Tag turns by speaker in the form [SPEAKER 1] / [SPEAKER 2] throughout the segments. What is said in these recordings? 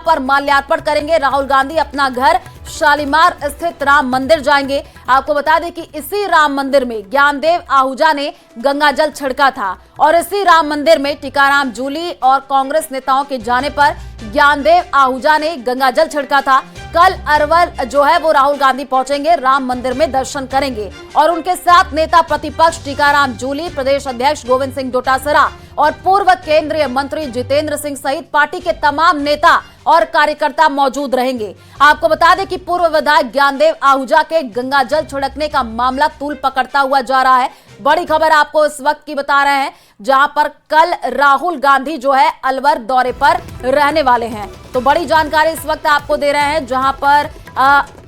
[SPEAKER 1] पर माल्यार्पण करेंगे। राहुल गांधी अपना घर शालीमार स्थित राम मंदिर जाएंगे। आपको बता दें कि इसी राम मंदिर में ज्ञानदेव आहूजा ने गंगा जल छिड़का था और इसी राम मंदिर में टीकाराम जूली और कांग्रेस नेताओं के जाने पर ज्ञानदेव आहूजा ने गंगा जल छिड़का था। कल अरवल जो है वो राहुल गांधी पहुंचेंगे, राम मंदिर में दर्शन करेंगे और उनके साथ नेता प्रतिपक्ष टीकाराम जूली, प्रदेश अध्यक्ष गोविंद सिंह डोटासरा और पूर्व केंद्रीय मंत्री जितेंद्र सिंह सहित पार्टी के तमाम नेता और कार्यकर्ता मौजूद रहेंगे। आपको बता दें कि पूर्व विधायक ज्ञानदेव आहूजा के गंगा जल छिड़कने का मामला तूल पकड़ता हुआ जा रहा है। बड़ी खबर आपको इस वक्त की बता रहे हैं, जहां पर कल राहुल गांधी जो है अलवर दौरे पर रहने वाले हैं। तो बड़ी जानकारी इस वक्त आपको दे रहे हैं, जहां पर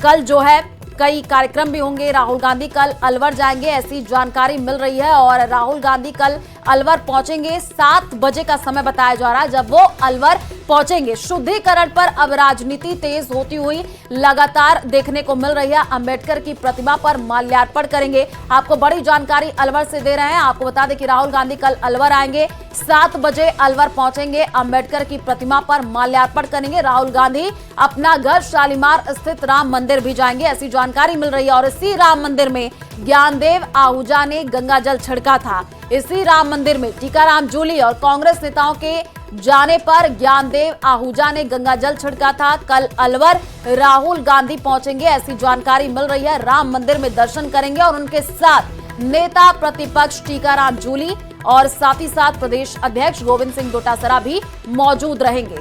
[SPEAKER 1] कल जो है कई कार्यक्रम भी होंगे। राहुल गांधी कल अलवर जाएंगे, ऐसी जानकारी मिल रही है और राहुल गांधी कल अलवर पहुंचेंगे। 7 बजे का समय बताया जा रहा है जब वो अलवर पहुंचेंगे। शुद्धिकरण पर अब राजनीति तेज होती हुई लगातार देखने को मिल रही है। अंबेडकर की प्रतिमा पर माल्यार्पण करेंगे। आपको बड़ी जानकारी अलवर से दे रहे हैं। आपको बता दें कि राहुल गांधी कल अलवर आएंगे, 7 बजे अलवर पहुंचेंगे, अंबेडकर की प्रतिमा पर माल्यार्पण करेंगे। राहुल गांधी अपना घर शालीमार स्थित राम मंदिर भी जाएंगे, ऐसी जानकारी मिल रही है। और इसी राम मंदिर में ज्ञानदेव आहूजा ने गंगा जल छिड़का था। इसी राम मंदिर में टीकाराम जूली और कांग्रेस नेताओं के जाने पर ज्ञानदेव आहूजा ने गंगा जल छिड़का था। कल अलवर राहुल गांधी पहुंचेंगे, ऐसी जानकारी मिल रही है। राम मंदिर में दर्शन करेंगे और उनके साथ नेता प्रतिपक्ष टीकाराम जूली और साथ ही साथ प्रदेश अध्यक्ष गोविंद सिंह डोटासरा भी मौजूद रहेंगे।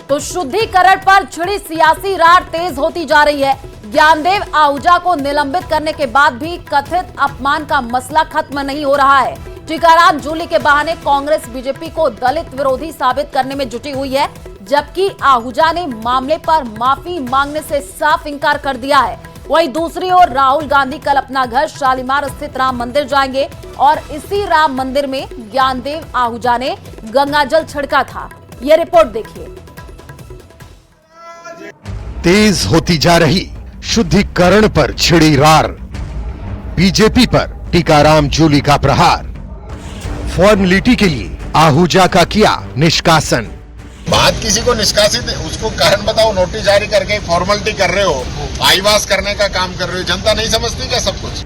[SPEAKER 1] तो शुद्धिकरण पर छिड़ी सियासी रार तेज होती जा रही है। ज्ञानदेव आहूजा को निलंबित करने के बाद भी कथित अपमान का मसला खत्म नहीं हो रहा है। टीकाराम जूली के बहाने कांग्रेस बीजेपी को दलित विरोधी साबित करने में जुटी हुई है, जबकि आहूजा ने मामले पर माफी मांगने से साफ इंकार कर दिया है। वहीं दूसरी ओर राहुल गांधी कल अपना घर शालीमार स्थित राम मंदिर जाएंगे और इसी राम मंदिर में ज्ञानदेव आहूजा ने गंगा जल छिड़का था। ये रिपोर्ट देखिए।
[SPEAKER 2] तेज होती जा रही शुद्धिकरण पर छिड़ी रार, बीजेपी पर टीकाराम जूली का प्रहार, फॉर्मेलिटी के लिए आहूजा का किया निष्कासन।
[SPEAKER 3] बात किसी को निष्कासित, उसको कारण बताओ। नोटिस जारी करके फॉर्मेलिटी कर रहे हो, आईवास करने का काम कर रहे हो। जनता नहीं समझती क्या सब कुछ?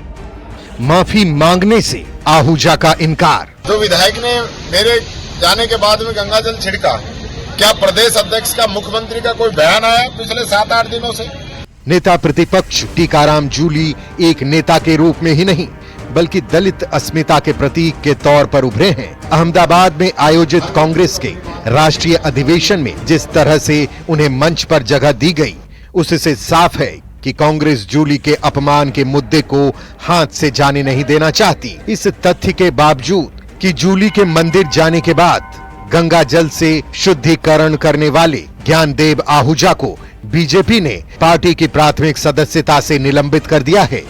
[SPEAKER 2] माफी मांगने से आहूजा का इनकार।
[SPEAKER 3] जो विधायक ने मेरे जाने के बाद में गंगा जल छिड़का, क्या प्रदेश अध्यक्ष का, मुख्यमंत्री का कोई बयान आया पिछले 7-8 दिनों से?
[SPEAKER 2] नेता प्रतिपक्ष टीकाराम जूली एक नेता के रूप में ही नहीं बल्कि दलित अस्मिता के प्रतीक के तौर पर उभरे हैं। अहमदाबाद में आयोजित कांग्रेस के राष्ट्रीय अधिवेशन में जिस तरह से उन्हें मंच पर जगह दी गई, उससे साफ है कि कांग्रेस जूली के अपमान के मुद्दे को हाथ से जाने नहीं देना चाहती। इस तथ्य के बावजूद कि जूली के मंदिर जाने के बाद गंगा जल से शुद्धिकरण करने वाले ज्ञानदेव आहूजा को बीजेपी ने पार्टी की प्राथमिक सदस्यता से निलंबित कर दिया है।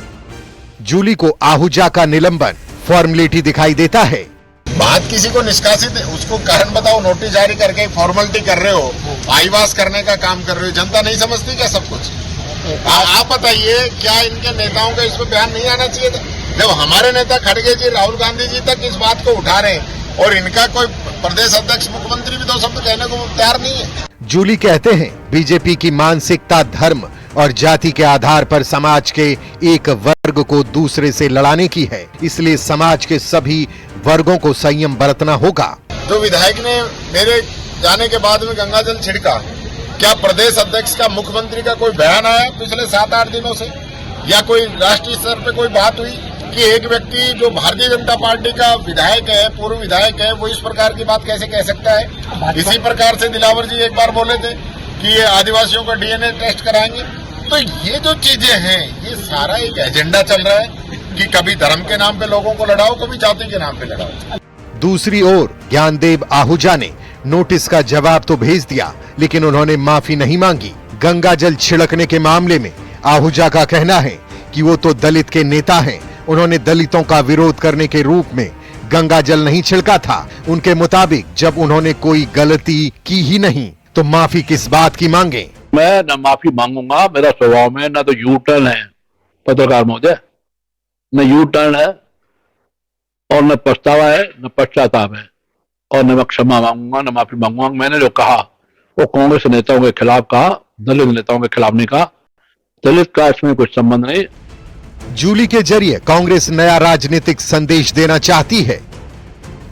[SPEAKER 2] जूली को आहूजा का निलंबन फॉर्मेलिटी दिखाई देता है।
[SPEAKER 3] बात किसी को निष्कासित, उसको कारण बताओ। नोटिस जारी करके फॉर्मेलिटी कर रहे हो, आईवास करने का काम कर रहे हो। जनता नहीं समझती क्या सब कुछ? आप बताइए, क्या इनके नेताओं का इसमें बयान नहीं आना चाहिए था? जब हमारे नेता खड़गे जी, राहुल गांधी जी तक इस बात को उठा रहे हैं और इनका कोई प्रदेश अध्यक्ष, मुख्यमंत्री भी 2 शब्द कहने को तैयार नहीं है।
[SPEAKER 2] जूली कहते हैं बीजेपी की मानसिकता धर्म और जाति के आधार पर समाज के एक वर्ग को दूसरे से लड़ाने की है, इसलिए समाज के सभी वर्गों को संयम बरतना होगा।
[SPEAKER 3] जो विधायक ने मेरे जाने के बाद में गंगा जल छिड़का, क्या प्रदेश अध्यक्ष का, मुख्यमंत्री का कोई बयान आया पिछले 7-8 दिनों से? या कोई राष्ट्रीय स्तर पे कोई बात हुई कि एक व्यक्ति जो भारतीय जनता पार्टी का विधायक है, पूर्व विधायक है, वो इस प्रकार की बात कैसे कह सकता है? इसी प्रकार से दिलावर जी एक बार बोले थे कि ये आदिवासियों का डीएनए टेस्ट कराएंगे। तो ये जो चीजें हैं, ये सारा एक एजेंडा चल रहा है कि कभी धर्म के नाम पे लोगों को लड़ाओ, कभी जाति के नाम पे लड़ाओ।
[SPEAKER 2] दूसरी ओर ज्ञानदेव आहूजा ने नोटिस का जवाब तो भेज दिया, लेकिन उन्होंने माफी नहीं मांगी। गंगा जल छिड़कने के मामले में आहूजा का कहना है कि वो तो दलित के नेता हैं, उन्होंने दलितों का विरोध करने के रूप में गंगा जल नहीं छिड़का था। उनके मुताबिक जब उन्होंने कोई गलती की ही नहीं तो माफी किस बात की मांगे?
[SPEAKER 4] मैं न माफी मांगूंगा, मेरा स्वभाव में न तो यू टर्न है पत्रकार महोदय, न यू टर्न है और न पछतावा है, न पश्चाताप है, और न मैं क्षमा मांगूंगा, न माफी मांगूंगा। मैंने जो कहा वो कांग्रेस नेताओं के खिलाफ कहा, दलित नेताओं के खिलाफ नहीं कहा। दलित का इसमें कुछ संबंध नहीं।
[SPEAKER 2] जूली के जरिए कांग्रेस नया राजनीतिक संदेश देना चाहती है,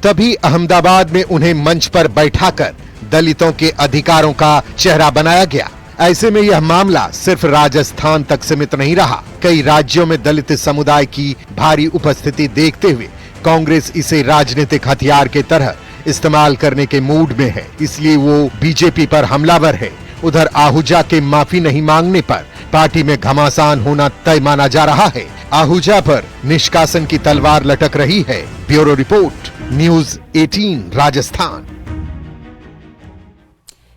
[SPEAKER 2] तभी अहमदाबाद में उन्हें मंच पर बैठाकर दलितों के अधिकारों का चेहरा बनाया गया। ऐसे में यह मामला सिर्फ राजस्थान तक सीमित नहीं रहा। कई राज्यों में दलित समुदाय की भारी उपस्थिति देखते हुए कांग्रेस इसे राजनीतिक हथियार के तरह इस्तेमाल करने के मूड में है, इसलिए वो बीजेपी पर हमलावर है। उधर आहूजा के माफी नहीं मांगने पर पार्टी में घमासान होना तय माना जा रहा है। आहूजा पर निष्कासन की तलवार लटक रही है। Bureau report, news 18 Rajasthan.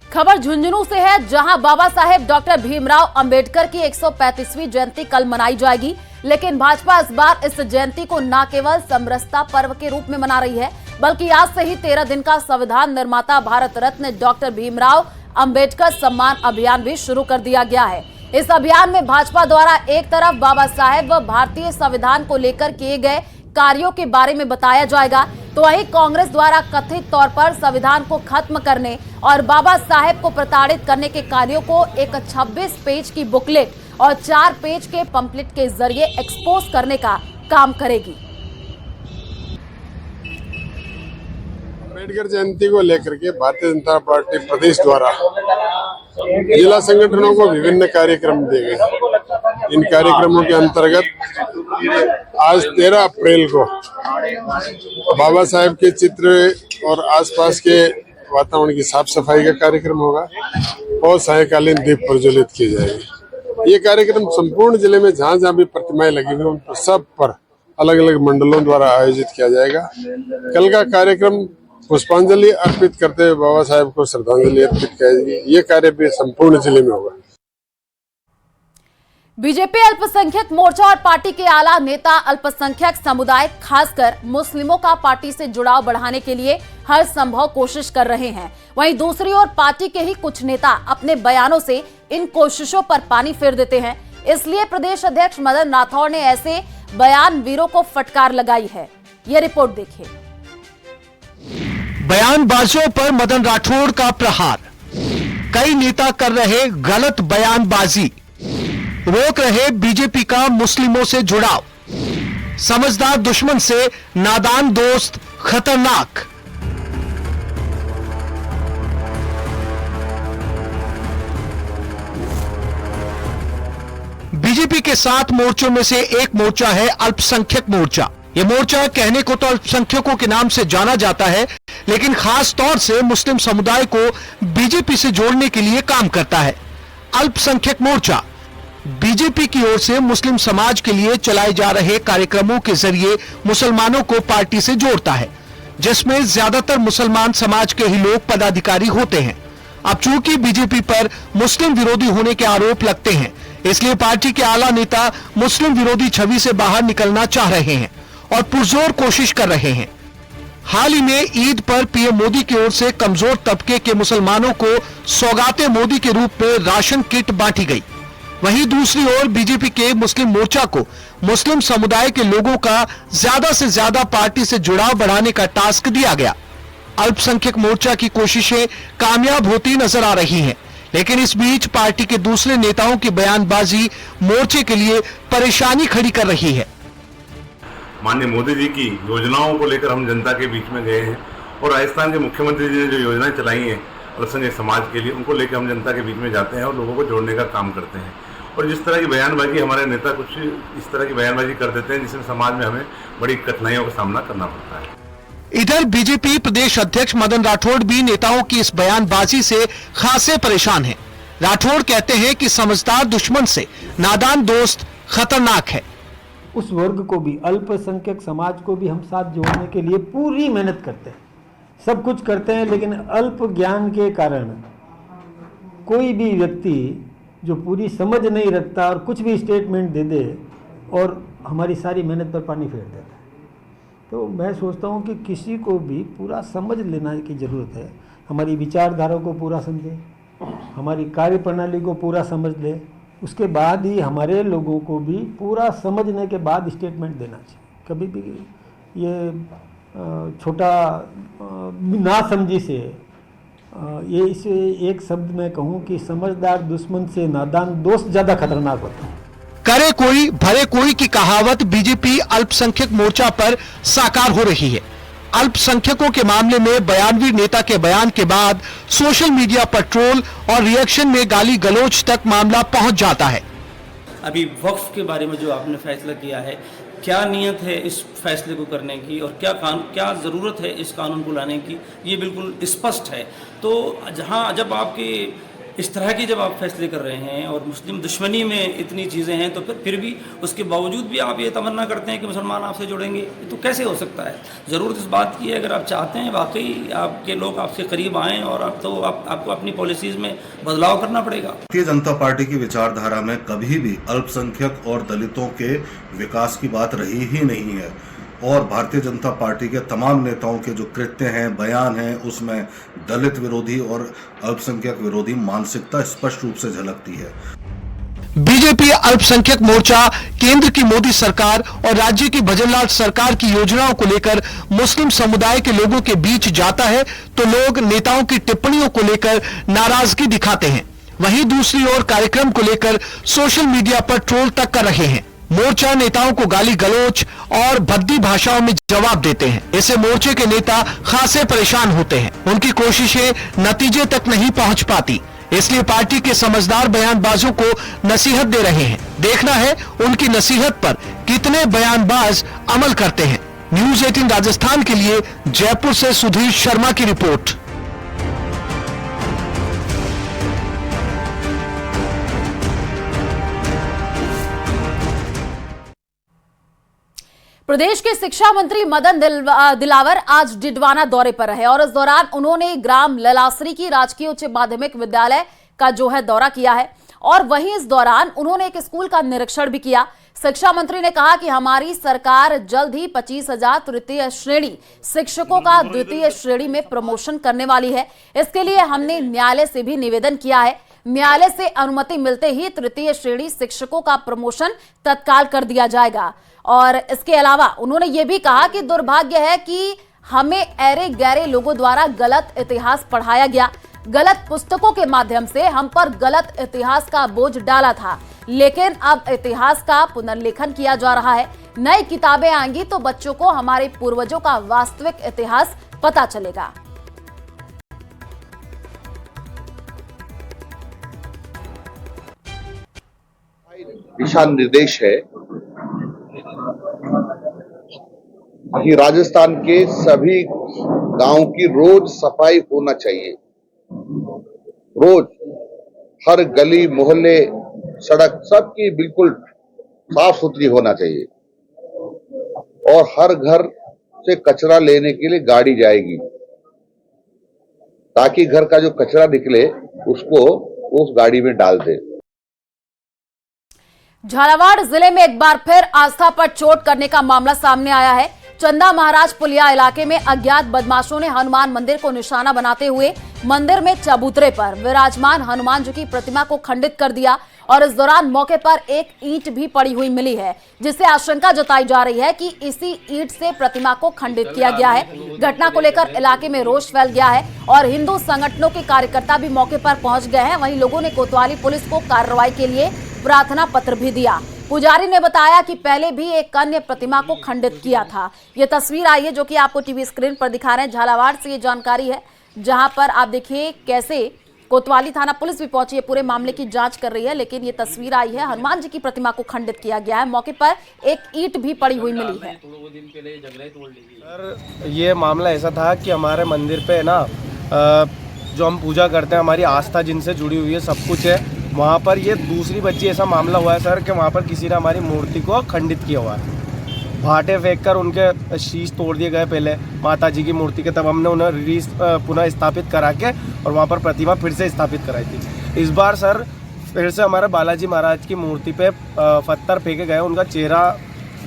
[SPEAKER 1] खबर झुंझुनू से है, जहां बाबा साहेब डॉक्टर भीमराव अंबेडकर की 135वीं जयंती कल मनाई जाएगी। लेकिन भाजपा इस बार इस जयंती को न केवल समरसता पर्व के रूप में मना रही है, बल्कि आज से ही 13 दिन का संविधान निर्माता भारत रत्न डॉक्टर भीमराव अंबेडकर सम्मान अभियान भी शुरू कर दिया गया है। इस अभियान में भाजपा द्वारा एक तरफ बाबा साहेब व भारतीय संविधान को लेकर किए गए कार्यों के बारे में बताया जाएगा, तो वहीं कांग्रेस द्वारा कथित तौर पर संविधान को खत्म करने और बाबा साहेब को प्रताड़ित करने के कार्यों को एक 26 पेज की बुकलेट और 4 पेज के पंपलेट के जरिए एक्सपोज करने का काम करेगी।
[SPEAKER 5] अम्बेडकर जयंती को लेकर के भारतीय जनता पार्टी प्रदेश द्वारा जिला संगठनों को विभिन्न कार्यक्रम दिए गए। इन कार्यक्रमों के अंतर्गत आज 13 अप्रैल को बाबा साहेब के चित्र और आसपास के वातावरण की साफ सफाई का कार्यक्रम होगा और सायंकालीन दीप प्रज्वलित किए जाएंगे। ये कार्यक्रम संपूर्ण जिले में जहाँ जहाँ भी प्रतिमाएं लगी हुई उन पर सब पर अलग अलग मंडलों द्वारा आयोजित किया जाएगा। कल का कार्यक्रम पुष्पांजलि अर्पित करते हुए बाबा साहेब को श्रद्धांजलि अर्पित की जाएगी। ये कार्य भी संपूर्ण जिले में होगा।
[SPEAKER 1] बीजेपी अल्पसंख्यक मोर्चा और पार्टी के आला नेता अल्पसंख्यक समुदाय खासकर मुस्लिमों का पार्टी से जुड़ाव बढ़ाने के लिए हर संभव कोशिश कर रहे हैं। वहीं दूसरी ओर पार्टी के ही कुछ नेता अपने बयानों से इन कोशिशों पर पानी फेर देते हैं। इसलिए प्रदेश अध्यक्ष मदन राठौड़ ने ऐसे बयानवीरों को फटकार लगाई है। यह रिपोर्ट देखिए।
[SPEAKER 6] बयानबाजों पर मदन राठौड़ का प्रहार। कई नेता कर रहे गलत बयानबाजी, रोक रहे बीजेपी का मुस्लिमों से जुड़ाव। समझदार दुश्मन से नादान दोस्त खतरनाक। बीजेपी के 7 मोर्चों में से एक मोर्चा है अल्पसंख्यक मोर्चा। यह मोर्चा कहने को तो अल्पसंख्यकों के नाम से जाना जाता है, लेकिन खास तौर से मुस्लिम समुदाय को बीजेपी से जोड़ने के लिए काम करता है। अल्पसंख्यक मोर्चा बीजेपी की ओर से मुस्लिम समाज के लिए चलाए जा रहे कार्यक्रमों के जरिए मुसलमानों को पार्टी से जोड़ता है, जिसमें ज्यादातर मुसलमान समाज के ही लोग पदाधिकारी होते हैं। अब चूंकि बीजेपी पर मुस्लिम विरोधी होने के आरोप लगते हैं, इसलिए पार्टी के आला नेता मुस्लिम विरोधी छवि से बाहर निकलना चाह रहे हैं और पुरजोर कोशिश कर रहे हैं। हाल ही में ईद पर पीएम मोदी की ओर से कमजोर तबके के मुसलमानों को सौगाते मोदी के रूप में राशन किट बांटी गई। वहीं दूसरी ओर बीजेपी के मुस्लिम मोर्चा को मुस्लिम समुदाय के लोगों का ज्यादा से ज्यादा पार्टी से जुड़ाव बढ़ाने का टास्क दिया गया। अल्पसंख्यक मोर्चा की कोशिशें कामयाब होती नजर आ रही हैं, लेकिन इस बीच पार्टी के दूसरे नेताओं की बयानबाजी मोर्चे के लिए परेशानी खड़ी कर रही है।
[SPEAKER 7] माननीय मोदी जी की योजनाओं को लेकर हम जनता के बीच में गए हैं और राजस्थान के मुख्यमंत्री जी ने जो योजनाएं चलाई हैं अल्पसंख्यक समाज के लिए, उनको लेकर हम जनता के बीच में जाते हैं और लोगों को जोड़ने का काम करते हैं। और जिस तरह की बयानबाजी हमारे नेता कुछ इस तरह की बयानबाजी कर देते हैं जिसमें समाज में हमें बड़ी कठिनाइयों का सामना करना पड़ता है।
[SPEAKER 6] इधर बीजेपी प्रदेश अध्यक्ष मदन राठौड़ भी नेताओं की इस बयानबाजी से खासे परेशान हैं। राठौड़ कहते हैं कि समझदार दुश्मन से नादान दोस्त खतरनाक है।
[SPEAKER 8] उस वर्ग को भी, अल्पसंख्यक समाज को भी हम साथ जोड़ने के लिए पूरी मेहनत करते हैं, सब कुछ करते हैं, लेकिन अल्प ज्ञान के कारण कोई भी व्यक्ति जो पूरी समझ नहीं रखता और कुछ भी स्टेटमेंट दे दे और हमारी सारी मेहनत पर पानी फेर देता है। तो मैं सोचता हूँ कि किसी को भी पूरा समझ लेना की ज़रूरत है। हमारी विचारधारा को पूरा समझे, हमारी कार्य प्रणाली को पूरा समझ ले, उसके बाद ही हमारे लोगों को भी पूरा समझने के बाद स्टेटमेंट देना चाहिए। कभी भी ये छोटा नासमझी से ये इसे एक शब्द में कहूँ कि समझदार दुश्मन से नादान दोस्त ज्यादा खतरनाक होता है।
[SPEAKER 6] करे कोई भरे कोई की कहावत बीजेपी अल्पसंख्यक मोर्चा पर साकार हो रही है। अल्पसंख्यकों के मामले में बयानवीर नेता के बयान के बाद सोशल मीडिया पर ट्रोल और रिएक्शन में गाली गलौज तक मामला पहुंच जाता है।
[SPEAKER 9] अभी वक्फ के बारे में जो आपने फैसला किया है, क्या नीयत है इस फैसले को करने की और क्या ज़रूरत है इस कानून को लाने की, ये बिल्कुल स्पष्ट है। तो जब आपके इस तरह की जब आप फैसले कर रहे हैं और मुस्लिम दुश्मनी में इतनी चीज़ें हैं, तो फिर भी उसके बावजूद भी आप ये तमन्ना करते हैं कि मुसलमान आपसे जुड़ेंगे, तो कैसे हो सकता है? ज़रूरत इस बात की है, अगर आप चाहते हैं वाकई आपके लोग आपसे करीब आएँ और आपको अपनी पॉलिसीज़ में बदलाव करना पड़ेगा।
[SPEAKER 10] भारतीय जनता पार्टी की विचारधारा में कभी भी अल्पसंख्यक और दलितों के विकास की बात रही ही नहीं है और भारतीय जनता पार्टी के तमाम नेताओं के जो कृत्य हैं, बयान हैं, उसमें दलित विरोधी और अल्पसंख्यक विरोधी मानसिकता स्पष्ट रूप से झलकती है।
[SPEAKER 6] बीजेपी अल्पसंख्यक मोर्चा केंद्र की मोदी सरकार और राज्य की भजनलाल सरकार की योजनाओं को लेकर मुस्लिम समुदाय के लोगों के बीच जाता है तो लोग नेताओं की टिप्पणियों को लेकर नाराजगी दिखाते हैं। वहीं दूसरी ओर कार्यक्रम को लेकर सोशल मीडिया पर ट्रोल तक कर रहे हैं। मोर्चा नेताओं को गाली गलौज और भद्दी भाषाओं में जवाब देते हैं। इससे मोर्चे के नेता खासे परेशान होते हैं। उनकी कोशिशें नतीजे तक नहीं पहुंच पाती, इसलिए पार्टी के समझदार बयानबाजों को नसीहत दे रहे हैं। देखना है उनकी नसीहत पर कितने बयानबाज अमल करते हैं। न्यूज़ 18 राजस्थान के लिए जयपुर से सुधीर शर्मा की रिपोर्ट।
[SPEAKER 1] प्रदेश के शिक्षा मंत्री मदन दिलावर आज डिडवाना दौरे पर रहे और इस दौरान उन्होंने ग्राम ललासरी की राजकीय उच्च माध्यमिक विद्यालय का जो है दौरा किया है और वहीं इस दौरान उन्होंने एक स्कूल का निरीक्षण भी किया। शिक्षा मंत्री ने कहा कि हमारी सरकार जल्द ही 25,000 तृतीय श्रेणी शिक्षकों का द्वितीय श्रेणी में प्रमोशन करने वाली है। इसके लिए हमने न्यायालय से भी निवेदन किया है। न्यायालय से अनुमति मिलते ही तृतीय श्रेणी शिक्षकों का प्रमोशन तत्काल कर दिया जाएगा। और इसके अलावा उन्होंने ये भी कहा कि दुर्भाग्य है कि हमें ऐरे गैरे लोगों द्वारा गलत इतिहास पढ़ाया गया। गलत पुस्तकों के माध्यम से हम पर गलत इतिहास का बोझ डाला था, लेकिन अब इतिहास का पुनर्लेखन किया जा रहा है। नई किताबें आएंगी तो बच्चों को हमारे पूर्वजों का वास्तविक इतिहास पता चलेगा।
[SPEAKER 11] दिशा निर्देश है कि राजस्थान के सभी गांव की रोज सफाई होना चाहिए। रोज हर गली मोहल्ले सड़क सबकी बिल्कुल साफ सुथरी होना चाहिए और हर घर से कचरा लेने के लिए गाड़ी जाएगी ताकि घर का जो कचरा निकले उसको उस गाड़ी में डाल दे।
[SPEAKER 1] झालावाड़ जिले में एक बार फिर आस्था पर चोट करने का मामला सामने आया है। चंदा महाराज पुलिया इलाके में अज्ञात बदमाशों ने हनुमान मंदिर को निशाना बनाते हुए मंदिर में चबूतरे पर विराजमान हनुमान जी की प्रतिमा को खंडित कर दिया और इस दौरान मौके पर एक ईंट भी पड़ी हुई मिली है, जिससे आशंका जताई जा रही है कि इसी ईंट से प्रतिमा को खंडित किया गया है। घटना को लेकर इलाके में रोष फैल गया है और हिंदू संगठनों के कार्यकर्ता भी मौके पर पहुंच गए हैं। वहीं लोगों ने कोतवाली पुलिस को कार्रवाई के लिए प्रार्थना पत्र भी दिया। पुजारी ने बताया कि पहले भी एक अन्य प्रतिमा को खंडित किया था। ये तस्वीर आई है जो कि आपको टीवी स्क्रीन पर दिखा रहे हैं। झालावाड़ से ये जानकारी है, जहां पर आप देखिए कैसे कोतवाली थाना पुलिस भी पहुंची है, पूरे मामले की जांच कर रही है। लेकिन ये तस्वीर आई है, हनुमान जी की प्रतिमा को खंडित किया गया है। मौके पर एक ईंट भी पड़ी हुई मिली है।
[SPEAKER 12] सर, ये मामला ऐसा था कि हमारे मंदिर पे ना जो हम पूजा करते हैं, हमारी आस्था जिनसे जुड़ी हुई है, सब कुछ है। वहाँ पर ये दूसरी बच्ची ऐसा मामला हुआ है सर कि वहाँ पर किसी ने हमारी मूर्ति को खंडित किया हुआ है। भाटे फेंककर उनके शीश तोड़ दिए गए पहले माता जी की मूर्ति के, तब हमने उन्हें पुनः स्थापित करा के और वहाँ पर प्रतिमा फिर से स्थापित कराई थी। इस बार सर फिर से हमारे बालाजी महाराज की मूर्ति पे पत्थर फेंके गए, उनका चेहरा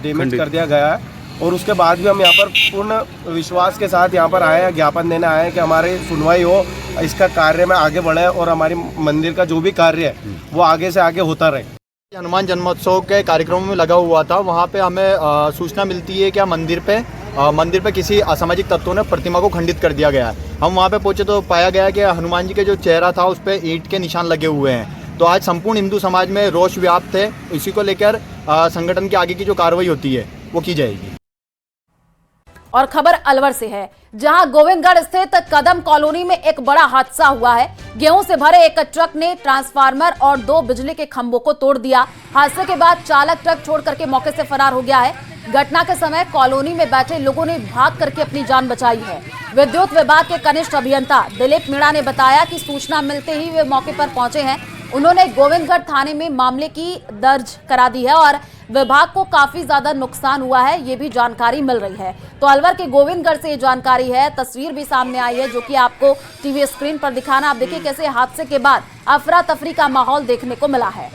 [SPEAKER 12] डैमेज कर दिया गया है और उसके बाद भी हम यहाँ पर पूर्ण विश्वास के साथ यहाँ पर आए हैं, ज्ञापन देने आए हैं कि हमारी सुनवाई हो, इसका कार्य में आगे बढ़े और हमारी मंदिर का जो भी कार्य है वो आगे से आगे होता रहे।
[SPEAKER 13] हनुमान जन्मोत्सव के कार्यक्रमों में लगा हुआ था, वहाँ पे हमें सूचना मिलती है कि मंदिर पे
[SPEAKER 12] मंदिर पे किसी असामाजिक तत्वों ने प्रतिमा को खंडित कर दिया गया है। हम वहाँ पे पहुँचे तो पाया गया कि हनुमान जी के जो चेहरा था उस पर ईंट के निशान लगे हुए हैं। तो आज संपूर्ण हिंदू समाज में रोष व्याप्त है। इसी को लेकर संगठन की आगे की जो कार्रवाई होती है वो की जाएगी।
[SPEAKER 1] और खबर अलवर से है, जहां गोविंदगढ़ स्थित कदम कॉलोनी में एक बड़ा हादसा हुआ है। गेहूं से भरे एक ट्रक ने ट्रांसफार्मर और 2 बिजली के खंभों को तोड़ दिया। हादसे के बाद चालक ट्रक छोड़ करके मौके से फरार हो गया है। घटना के समय कॉलोनी में बैठे लोगों ने भाग करके अपनी जान बचाई है। विद्युत विभाग के कनिष्ठ अभियंता दिलीप मीणा ने बताया कि सूचना मिलते ही वे मौके पर पहुंचे हैं। उन्होंने गोविंदगढ़ थाने में मामले की दर्ज करा दी है और विभाग को काफी ज्यादा नुकसान हुआ है, ये भी जानकारी मिल रही है। तो अलवर के गोविंदगढ़ से ये जानकारी है। तस्वीर भी सामने आई है जो कि आपको टीवी स्क्रीन पर दिखाना। आप देखिए कैसे हादसे के बाद अफरा तफरी का माहौल देखने को मिला है।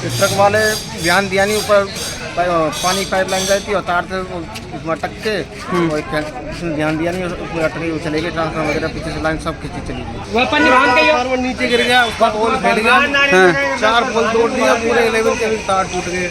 [SPEAKER 12] ट्रक वाले ध्यान दिया नहीं, ऊपर पानी पाइपलाइन गई थी और तार से उसमें अटक के उसने ध्यान दिया नहीं, पूरा ट्रक चले गए। ट्रांसफार्मर वगैरह पीछे से लाइन सब खींची चली गई। नीचे गिर गया, उसका पोल फैल गया, 4 पोल तोड़ दिया, पूरे लेवल के तार टूट गए।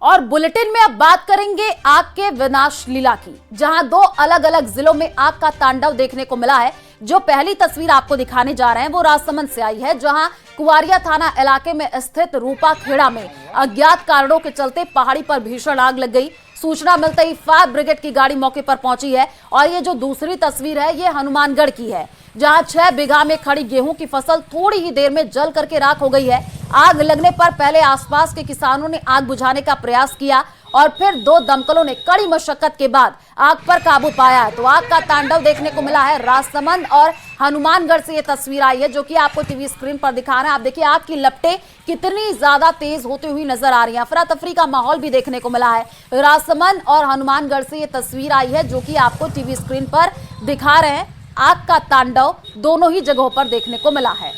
[SPEAKER 1] और बुलेटिन में अब बात करेंगे आग के विनाश लीला की, जहां 2 अलग अलग जिलों में आग का तांडव देखने को मिला है। जो पहली तस्वीर आपको दिखाने जा रहे हैं वो राजसमंद से आई है, जहां कुवारिया थाना इलाके में स्थित रूपा खेड़ा में अज्ञात कारणों के चलते पहाड़ी पर भीषण आग लग गई। सूचना मिलते ही फायर ब्रिगेड की गाड़ी मौके पर पहुंची है। और ये जो दूसरी तस्वीर है ये हनुमानगढ़ की है, जहां 6 बीघा में खड़ी गेहूं की फसल थोड़ी ही देर में जल करके राख हो गई है। आग लगने पर पहले आसपास के किसानों ने आग बुझाने का प्रयास किया और फिर 2 दमकलों ने कड़ी मशक्कत के बाद आग पर काबू पाया। तो आग का तांडव देखने को मिला है राजसमंद और हनुमानगढ़ से ये तस्वीर आई है जो कि आपको टीवी स्क्रीन पर दिखा रहे हैं। आप देखिए आग की लपटें कितनी ज्यादा तेज होती हुई नजर आ रही है। अफरा तफरी का माहौल भी देखने को मिला है। राजसमंद और हनुमानगढ़ से ये तस्वीर आई है जो कि आपको टीवी स्क्रीन पर दिखा रहे हैं। आग का तांडव दोनों ही जगहों पर देखने को मिला है।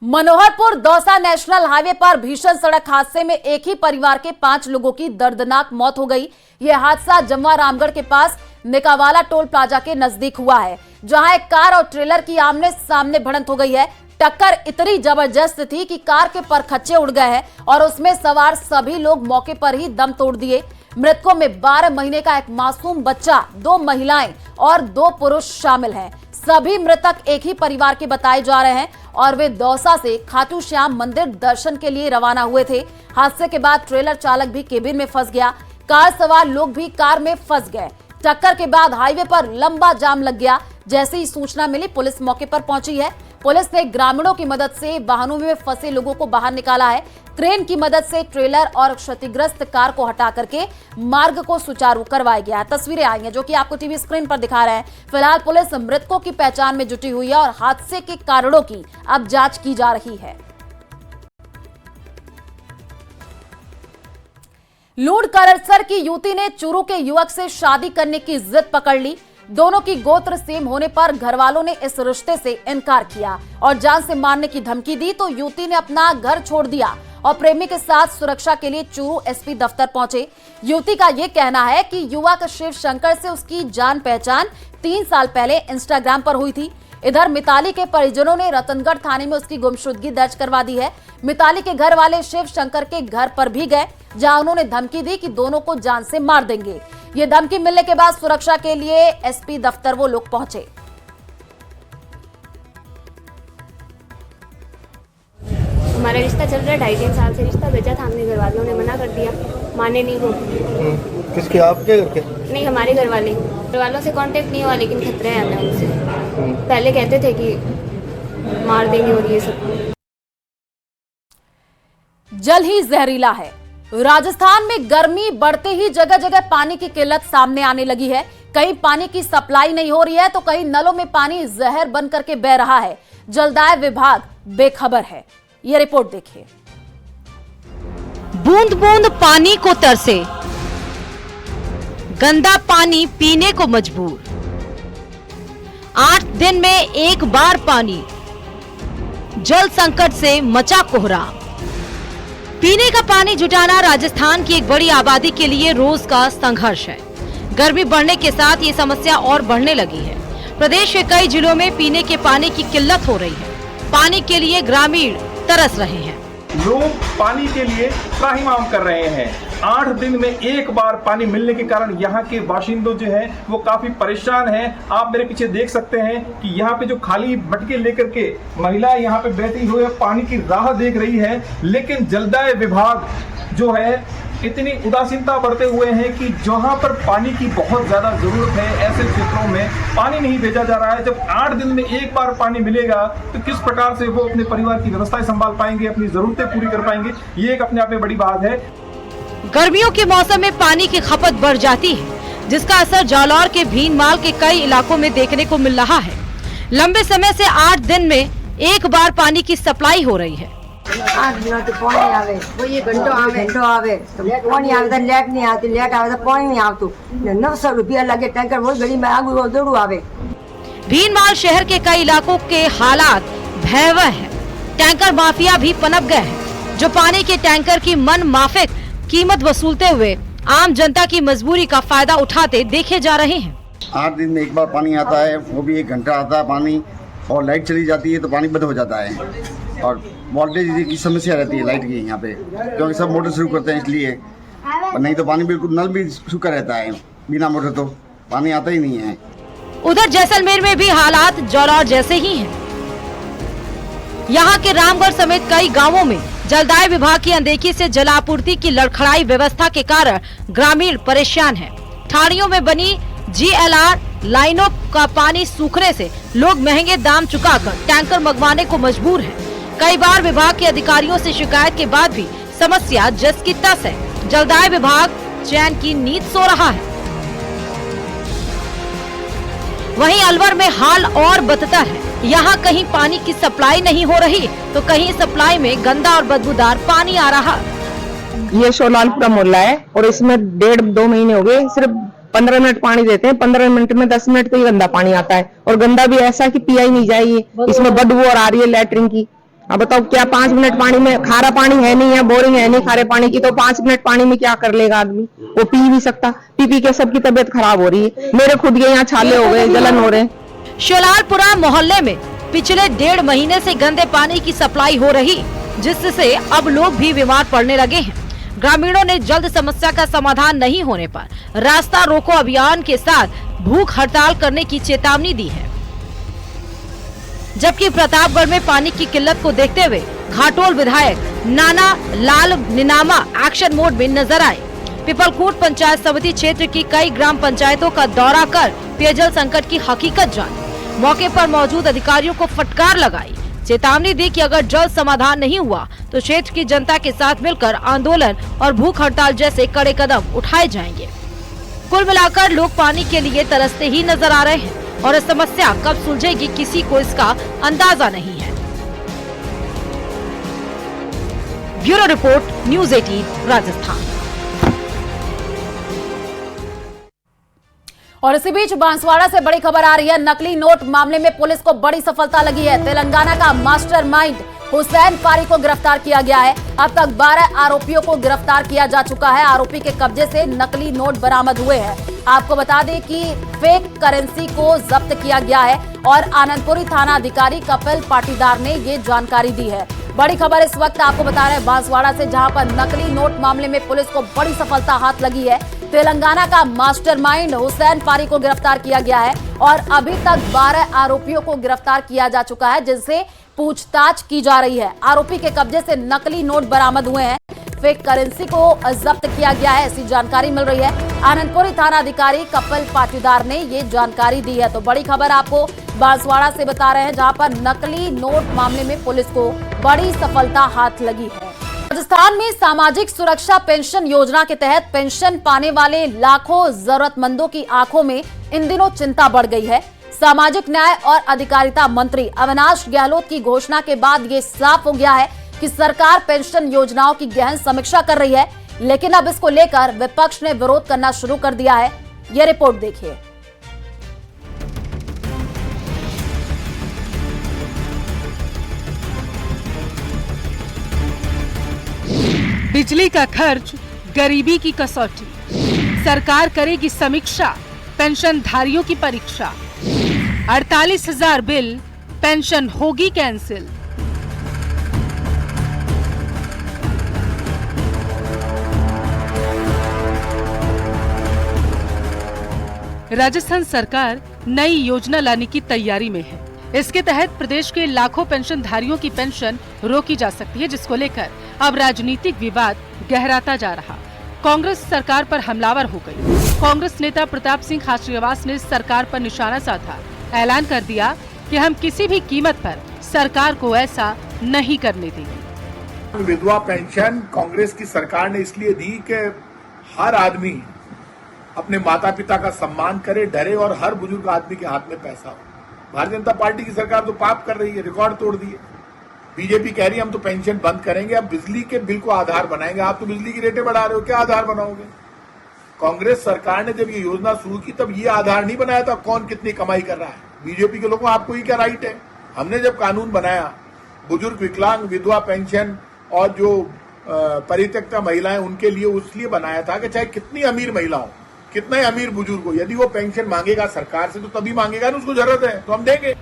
[SPEAKER 1] मनोहरपुर दौसा नेशनल हाईवे पर भीषण सड़क हादसे में एक ही परिवार के 5 लोगों की दर्दनाक मौत हो गई। यह हादसा जमवा रामगढ़ के पास निकावाला टोल प्लाजा के नजदीक हुआ है, जहां एक कार और ट्रेलर की आमने सामने भिड़ंत हो गई है। टक्कर इतनी जबरदस्त थी कि कार के परखच्चे उड़ गए हैं और उसमें सवार सभी लोग मौके पर ही दम तोड़ दिए। मृतकों में 12 महीने का एक मासूम बच्चा, 2 महिलाएं और 2 पुरुष शामिल हैं। सभी मृतक एक ही परिवार के बताए जा रहे हैं और वे दौसा से खाटू श्याम मंदिर दर्शन के लिए रवाना हुए थे। हादसे के बाद ट्रेलर चालक भी केबिन में फंस गया। कार सवार लोग भी कार में फंस गए। टक्कर के बाद हाईवे पर लंबा जाम लग गया। जैसे ही सूचना मिली पुलिस मौके पर पहुंची है। पुलिस ने ग्रामीणों की मदद से वाहनों में फंसे लोगों को बाहर निकाला है। क्रेन की मदद से ट्रेलर और क्षतिग्रस्त कार को हटा करके मार्ग को सुचारू करवाया गया है। तस्वीरें आई हैं जो कि आपको टीवी स्क्रीन पर दिखा रहे हैं। फिलहाल पुलिस मृतकों की पहचान में जुटी हुई है और हादसे के कारणों की अब जांच की जा रही है। लूड़ करसर की युवती ने चूरू के युवक से शादी करने की जिद पकड़ ली। दोनों की गोत्र सेम होने पर घरवालों ने इस रिश्ते से इनकार किया और जान से मारने की धमकी दी। तो युवती ने अपना घर छोड़ दिया और प्रेमी के साथ सुरक्षा के लिए चूरू एसपी दफ्तर पहुंचे। युवती का यह कहना है कि युवक शिव शंकर से उसकी जान पहचान 3 साल पहले इंस्टाग्राम पर हुई थी। इधर मिताली के परिजनों ने रतनगढ़ थाने में उसकी गुमशुदगी दर्ज करवा दी है। मिताली के घर वाले शिव शंकर के घर पर भी गए, जहां उन्होंने धमकी दी कि दोनों को जान से मार देंगे। ये धमकी मिलने के बाद सुरक्षा के लिए एसपी दफ्तर वो लोग पहुंचे।
[SPEAKER 13] हमारा रिश्ता चल रहा है 2.5-3 साल से। रिश्ता भेजा था हमने, घर वालों ने मना कर दिया, माने नहीं वो।
[SPEAKER 12] किसके, आपके घर के?
[SPEAKER 13] नहीं, हमारे घर वालों से कांटेक्ट नहीं हुआ, लेकिन खतरा है हमें उनसे। पहले कहते थे कि मार देंगे और ये सब।
[SPEAKER 1] जल ही जहरीला है। राजस्थान में गर्मी बढ़ते ही जगह जगह पानी की किल्लत सामने आने लगी है। कहीं पानी की सप्लाई नहीं हो रही है तो कहीं नलों में पानी जहर बन करके बह रहा है। जलदाय विभाग बेखबर है। ये रिपोर्ट देखिए।
[SPEAKER 14] बूंद बूंद पानी को तरसे, गंदा पानी पीने को मजबूर। 8 दिन में एक बार पानी, जल संकट से मचा कोहरा। पीने का पानी जुटाना राजस्थान की एक बड़ी आबादी के लिए रोज का संघर्ष है। गर्मी बढ़ने के साथ ये समस्या और बढ़ने लगी है। प्रदेश के कई जिलों में पीने के पानी की किल्लत हो रही है। पानी के लिए ग्रामीण तरस रहे हैं।
[SPEAKER 15] लोग पानी के लिए त्राहिमाम कर रहे हैं। 8 दिन में एक बार पानी मिलने के कारण यहाँ के बाशिंदों जो हैं वो काफी परेशान हैं। आप मेरे पीछे देख सकते हैं कि यहाँ पे जो खाली मटके लेकर के महिलाएं यहाँ पे बैठी हुई पानी की राह देख रही है, लेकिन जलदाय विभाग जो है इतनी उदासीनता बरते हुए हैं कि जहां पर पानी की बहुत ज्यादा जरूरत है ऐसे क्षेत्रों में पानी नहीं भेजा जा रहा है। जब 8 दिन में एक बार पानी मिलेगा तो किस प्रकार से वो अपने परिवार की व्यवस्थाएं संभाल पाएंगे, अपनी जरूरतें पूरी कर पाएंगे, ये एक अपने आप में बड़ी बात है।
[SPEAKER 14] गर्मियों के मौसम में पानी की खपत बढ़ जाती है, जिसका असर जालौर के भीनमाल के कई इलाकों में देखने को मिल रहा है। लंबे समय से 8 दिन में एक बार पानी की सप्लाई हो रही है।
[SPEAKER 16] 8 दिनों तो पानी आवे, वो ये घंटों आवे तो पानी आवे तो लेट नहीं आती, लेट आवे तो पानी नहीं आवतो। 900 रुपया लगे टैंकर, वो घड़ी में आगू दौड़ू आवे।
[SPEAKER 14] भीनमाल शहर के कई इलाकों के हालात भयावह है। टैंकर माफिया भी पनप गए हैं, जो पानी के टैंकर की मन माफिक कीमत वसूलते हुए आम जनता की मजबूरी का फायदा उठाते देखे जा रहे हैं।
[SPEAKER 17] 8 दिन में एक बार पानी आता है, वो भी 1 घंटा आता है पानी, और लाइट चली जाती है तो पानी बंद हो जाता है। और वोल्टेज की समस्या रहती है लाइट की यहाँ पे, क्योंकि सब मोटर शुरू करते हैं इसलिए, और नहीं तो पानी बिल्कुल नल भी सूखा रहता है, बिना मोटर तो पानी आता ही नहीं है।
[SPEAKER 14] उधर जैसलमेर में भी हालात जालौर जैसे ही हैं। यहाँ के रामगढ़ समेत कई गांवों में जलदाय विभाग की अनदेखी से जलापूर्ति की लड़खड़ाई व्यवस्था के कारण ग्रामीण परेशान हैं। ठाणियों में बनी GLR लाइनों का पानी सूखने से लोग महंगे दाम चुकाकर टैंकर मंगवाने को मजबूर हैं। कई बार विभाग के अधिकारियों से शिकायत के बाद भी समस्या जस की तस है। जलदाय विभाग चैन की नींद सो रहा है। वहीं अलवर में हाल और बदतर है। यहाँ कहीं पानी की सप्लाई नहीं हो रही तो कहीं सप्लाई में गंदा और बदबूदार पानी आ रहा।
[SPEAKER 18] ये शोलालपुरा मोहल्ला है और इसमें 1.5-2 महीने हो गए, सिर्फ 15 मिनट पानी देते हैं। 15 मिनट में 10 मिनट तो ही गंदा पानी आता है, और गंदा भी ऐसा कि पिया ही नहीं जाए। इसमें बदबू और आ रही है लैट्रिन की। अब बताओ क्या 5 मिनट पानी में, खारा पानी है नहीं है, बोरिंग है नहीं खारे पानी की, तो 5 मिनट पानी में क्या कर लेगा आदमी? वो पी नहीं सकता, पी के सबकी तबीयत खराब हो रही है। मेरे खुद के यहाँ छाले हो गए, जलन हो रहे हैं।
[SPEAKER 14] शोलालपुरा मोहल्ले में पिछले 1.5 महीने से गंदे पानी की सप्लाई हो रही, जिससे अब लोग भी बीमार पड़ने लगे हैं। ग्रामीणों ने जल्द समस्या का समाधान नहीं होने पर रास्ता रोको अभियान के साथ भूख हड़ताल करने की चेतावनी दी है। जबकि प्रतापगढ़ में पानी की किल्लत को देखते हुए घाटोल विधायक नाना लाल निनामा एक्शन मोड में नजर आए। पिपलकोट पंचायत समिति क्षेत्र की कई ग्राम पंचायतों का दौरा कर पेयजल संकट की हकीकत जानी। मौके पर मौजूद अधिकारियों को फटकार लगाई, चेतावनी दी कि अगर जल्द समाधान नहीं हुआ तो क्षेत्र की जनता के साथ मिलकर आंदोलन और भूख हड़ताल जैसे कड़े कदम उठाए जाएंगे। कुल मिलाकर लोग पानी के लिए तरसते ही नजर आ रहे हैं और इस समस्या कब सुलझेगी किसी को इसका अंदाजा नहीं है। Bureau report, news 18 Rajasthan.
[SPEAKER 1] और इसी बीच बांसवाड़ा से बड़ी खबर आ रही है। नकली नोट मामले में पुलिस को बड़ी सफलता लगी है। तेलंगाना का मास्टरमाइंड हुसैन फारी को गिरफ्तार किया गया है। अब तक 12 आरोपियों को गिरफ्तार किया जा चुका है। आरोपी के कब्जे से नकली नोट बरामद हुए हैं। आपको बता दें कि फेक करेंसी को जब्त किया गया है और आनंदपुरी थाना अधिकारी कपिल पाटीदार ने ये जानकारी दी है। बड़ी खबर इस वक्त आपको बता रहे हैं बांसवाड़ा से, जहां पर नकली नोट मामले में पुलिस को बड़ी सफलता हाथ लगी है। तेलंगाना का मास्टरमाइंड हुसैन फारी को गिरफ्तार किया गया है और अभी तक 12 आरोपियों को गिरफ्तार किया जा चुका है, जिनसे पूछताछ की जा रही है। आरोपी के कब्जे से नकली नोट बरामद हुए हैं, फेक करेंसी को जब्त किया गया है, ऐसी जानकारी मिल रही है। आनंदपुरी थाना अधिकारी कपिल पाटीदार ने ये जानकारी दी है। तो बड़ी खबर आपको बांसवाड़ा से बता रहे हैं, जहां पर नकली नोट मामले में पुलिस को बड़ी सफलता हाथ लगी है। राजस्थान में सामाजिक सुरक्षा पेंशन योजना के तहत पेंशन पाने वाले लाखों जरूरतमंदों की आंखों में इन दिनों चिंता बढ़ गई है। सामाजिक न्याय और अधिकारिता मंत्री अविनाश गहलोत की घोषणा के बाद ये साफ हो गया है कि सरकार पेंशन योजनाओं की गहन समीक्षा कर रही है, लेकिन अब इसको लेकर विपक्ष ने विरोध करना शुरू कर दिया है। ये रिपोर्ट देखिए।
[SPEAKER 19] बिजली का खर्च, गरीबी की कसौटी, सरकार करेगी समीक्षा, पेंशनधारियों की परीक्षा। 48,000 बिल, पेंशन होगी कैंसिल। राजस्थान सरकार नई योजना लाने की तैयारी में है। इसके तहत प्रदेश के लाखों पेंशनधारियों की पेंशन रोकी जा सकती है, जिसको लेकर अब राजनीतिक विवाद गहराता जा रहा। कांग्रेस सरकार पर हमलावर हो गई। कांग्रेस नेता प्रताप सिंह खाचरियावास ने सरकार पर निशाना साधा, ऐलान कर दिया कि हम किसी भी कीमत पर सरकार को ऐसा नहीं करने देंगे।
[SPEAKER 20] विधवा पेंशन कांग्रेस की सरकार ने इसलिए दी कि हर आदमी अपने माता पिता का सम्मान करे, डरे और हर बुजुर्ग आदमी के हाथ में पैसा हो। भारतीय जनता पार्टी की सरकार तो पाप कर रही है, रिकॉर्ड तोड़ दिए। बीजेपी कह रही है हम तो पेंशन बंद करेंगे, अब बिजली के बिल को आधार बनाएंगे। आप तो बिजली की रेटें बढ़ा रहे हो, क्या आधार बनाओगे? कांग्रेस सरकार ने जब ये योजना शुरू की तब ये आधार नहीं बनाया था कौन कितनी कमाई कर रहा है। बीजेपी के लोगों आपको ये क्या राइट है? हमने जब कानून बनाया बुजुर्ग, विकलांग, विधवा पेंशन और जो परित्यक्ता महिलाएं उनके लिए उसलिए बनाया था कि चाहे कितनी अमीर महिला हो, कितना ही अमीर बुजुर्ग हो, यदि वो पेंशन मांगेगा सरकार से तो तभी मांगेगा ना, उसको जरूरत है तो हम देंगे।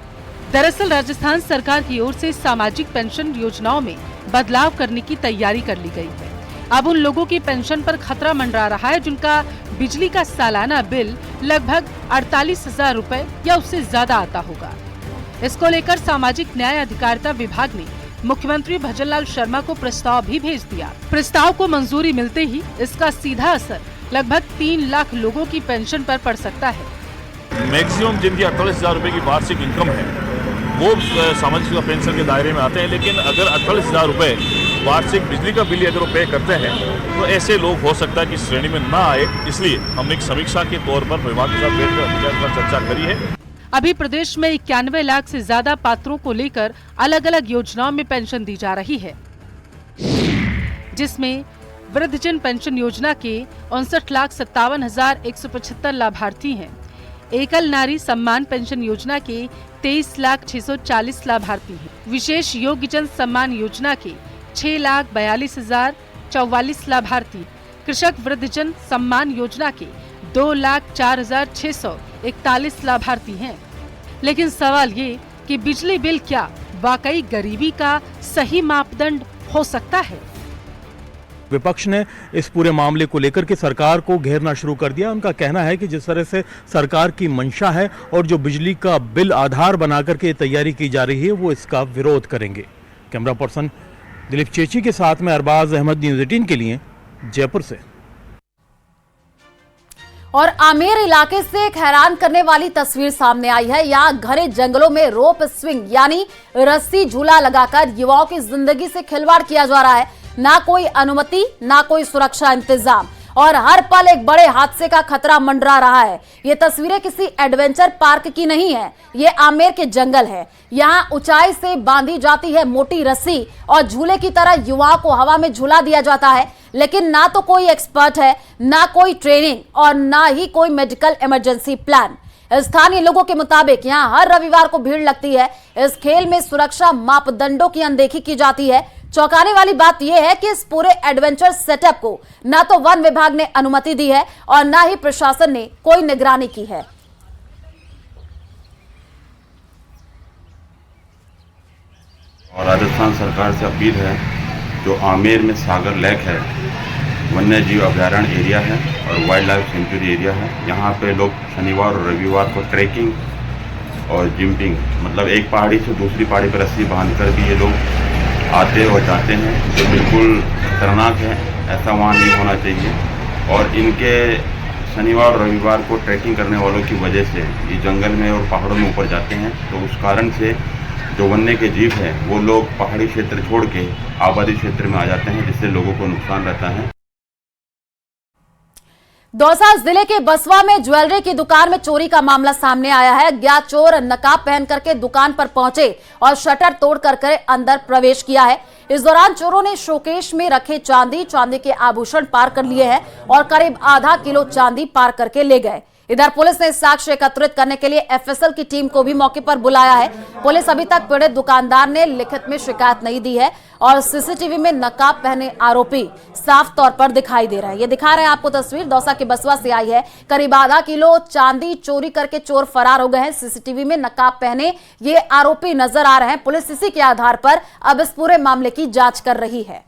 [SPEAKER 19] दरअसल राजस्थान सरकार की ओर से सामाजिक पेंशन योजनाओं में बदलाव करने की तैयारी कर ली गई है। अब उन लोगों की पेंशन पर खतरा मंडरा रहा है जिनका बिजली का सालाना बिल लगभग 48,000 रुपए या उससे ज्यादा आता होगा। इसको लेकर सामाजिक न्याय अधिकारिता विभाग ने मुख्यमंत्री भजनलाल शर्मा को प्रस्ताव भी भेज दिया। प्रस्ताव को मंजूरी मिलते ही इसका सीधा असर लगभग 3 लाख लोगों की पेंशन पर पड़ सकता है।
[SPEAKER 21] मैक्सिमम जिनकी 48,000 रुपए की वार्षिक इनकम है वो सामाजिक पेंशन के दायरे में आते हैं, लेकिन अगर 48,000 रुपए वार्षिक बिजली का बिल अगर वो पे करते हैं तो ऐसे लोग हो सकता है कि श्रेणी में ना आए। इसलिए हमने एक समीक्षा के तौर पर विभाग के साथ बैठकर चर्चा करी है।
[SPEAKER 19] अभी प्रदेश में 91 लाख से ज्यादा पात्रों को लेकर अलग अलग योजनाओं में पेंशन दी जा रही है, जिसमें वृद्धजन पेंशन योजना के 59,57,175 लाभार्थी हैं। एकल नारी सम्मान पेंशन योजना के 23,640 लाभार्थी हैं। विशेष योग्यजन सम्मान योजना के 6,42,044 लाभार्थी, कृषक वृद्धजन सम्मान योजना के 2,04,641 लाभार्थी हैं। लेकिन सवाल ये कि बिजली बिल क्या वाकई गरीबी का सही मापदंड हो सकता है?
[SPEAKER 21] विपक्ष ने इस पूरे मामले को लेकर के सरकार को घेरना शुरू कर दिया। उनका कहना है कि जिस तरह से सरकार की मंशा है और जो बिजली का बिल आधार बनाकर के तैयारी की जा रही है वो इसका विरोध करेंगे। कैमरा पर्सन दिलीप चेची के साथ में अरबाज अहमद, न्यूज़ 18 के लिए जयपुर से।
[SPEAKER 1] और आमेर इलाके से एक हैरान करने वाली तस्वीर सामने आई है। यहाँ घने जंगलों में रोप स्विंग यानी रस्सी झूला लगाकर युवाओं की जिंदगी से खिलवाड़ किया जा रहा है। ना कोई अनुमति, ना कोई सुरक्षा इंतजाम और हर पल एक बड़े हादसे का खतरा मंडरा रहा है। ये तस्वीरें किसी एडवेंचर पार्क की नहीं है, ये आमेर के जंगल है। यहाँ ऊंचाई से बांधी जाती है मोटी रस्सी और झूले की तरह युवाओं को हवा में झूला दिया जाता है, लेकिन ना तो कोई एक्सपर्ट है, ना कोई ट्रेनिंग और ना ही कोई मेडिकल इमरजेंसी प्लान। स्थानीय लोगों के मुताबिक यहाँ हर रविवार को भीड़ लगती है। इस खेल में सुरक्षा मापदंडों की अनदेखी की जाती है। चौंकाने वाली बात यह है कि इस पूरे एडवेंचर सेटअप को ना तो वन विभाग ने अनुमति दी है और ना ही प्रशासन ने कोई निगरानी की है।
[SPEAKER 22] और राजस्थान सरकार से अपील है, जो आमेर में सागर लेक है, वन्य जीव अभ्यारण्य एरिया है और वाइल्ड लाइफ सेंचुरी एरिया है। यहाँ पे लोग शनिवार और रविवार को ट्रैकिंग और जंपिंग, मतलब एक पहाड़ी से दूसरी पहाड़ी पर रस्सी बांधकर भी ये लोग आते और जाते हैं, जो बिल्कुल खतरनाक है। ऐसा वहाँ नहीं होना चाहिए। और इनके शनिवार और रविवार को ट्रैकिंग करने वालों की वजह से ये जंगल में और पहाड़ों में ऊपर जाते हैं, तो उस कारण से जो वन्य के जीव हैं वो लोग पहाड़ी क्षेत्र छोड़ के आबादी क्षेत्र में आ जाते हैं, जिससे लोगों को नुकसान रहता है।
[SPEAKER 1] दौसा जिले के बसवा में ज्वेलरी की दुकान में चोरी का मामला सामने आया है। अज्ञात चोर नकाब पहन करके दुकान पर पहुंचे और शटर तोड़ करके अंदर प्रवेश किया है। इस दौरान चोरों ने शोकेश में रखे चांदी के आभूषण पार कर लिए हैं और करीब आधा किलो चांदी पार करके ले गए। इधर पुलिस ने साक्ष्य एकत्रित करने के लिए एफएसएल की टीम को भी मौके पर बुलाया है। पुलिस अभी तक पीड़ित दुकानदार ने लिखित में शिकायत नहीं दी है और सीसीटीवी में नकाब पहने आरोपी साफ तौर पर दिखाई दे रहे हैं। ये दिखा रहे हैं आपको तस्वीर, दौसा के बसवा से आई है। करीब आधा किलो चांदी चोरी करके चोर फरार हो गए हैं। सीसीटीवी में नकाब पहने ये आरोपी नजर आ रहे हैं। पुलिस इसी के आधार पर अब इस पूरे मामले की जांच कर रही है।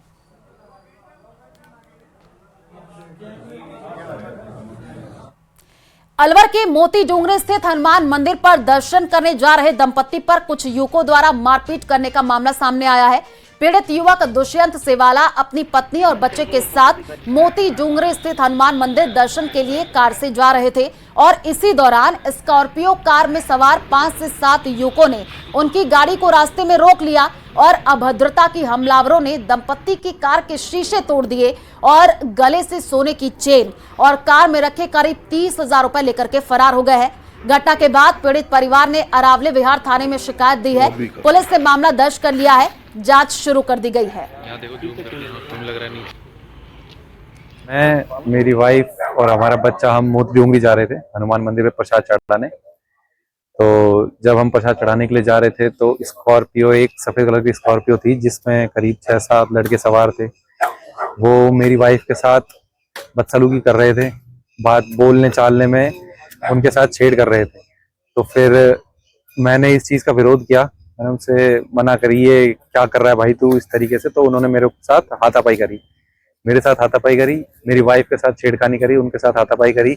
[SPEAKER 1] अलवर के मोती डोंगरे स्थित हनुमान मंदिर पर दर्शन करने जा रहे दंपत्ति पर कुछ युवकों द्वारा मारपीट करने का मामला सामने आया है। पीड़ित युवक दुष्यंत सेवाला अपनी पत्नी और बच्चे के साथ मोती डोंगरे स्थित हनुमान मंदिर दर्शन के लिए कार से जा रहे थे और इसी दौरान स्कॉर्पियो कार में सवार 5 से 7 युवकों ने उनकी गाड़ी को रास्ते में रोक लिया और अभद्रता की हमलावरों ने दंपत्ति की कार के शीशे तोड़ दिए और गले से सोने की चेन और कार में रखे करीब 30,000 रुपए लेकर के फरार हो गए हैं। घटना के बाद पीड़ित परिवार ने अरावली विहार थाने में शिकायत दी है। पुलिस ने मामला दर्ज कर लिया है, जांच शुरू कर दी गई है।
[SPEAKER 3] मैं, मेरी वाइफ और हमारा बच्चा हम मोती डोंगरी जा रहे थे हनुमान मंदिर में प्रसाद चढ़ाने। तो जब हम प्रसाद चढ़ाने के लिए जा रहे थे तो स्कॉर्पियो, एक सफेद कलर की स्कॉर्पियो थी जिसमें करीब 6-7 लड़के सवार थे। वो मेरी वाइफ के साथ बदसलूकी कर रहे थे, बात बोलने चालने में उनके साथ छेड़ कर रहे थे। तो फिर मैंने इस चीज़ का विरोध किया, मैंने उनसे मना करी, ये क्या कर रहा है भाई तू इस तरीके से। तो उन्होंने मेरे साथ हाथापाई करी, मेरे साथ हाथापाई करी, मेरी वाइफ के साथ छेड़खानी करी, उनके साथ हाथापाई करी,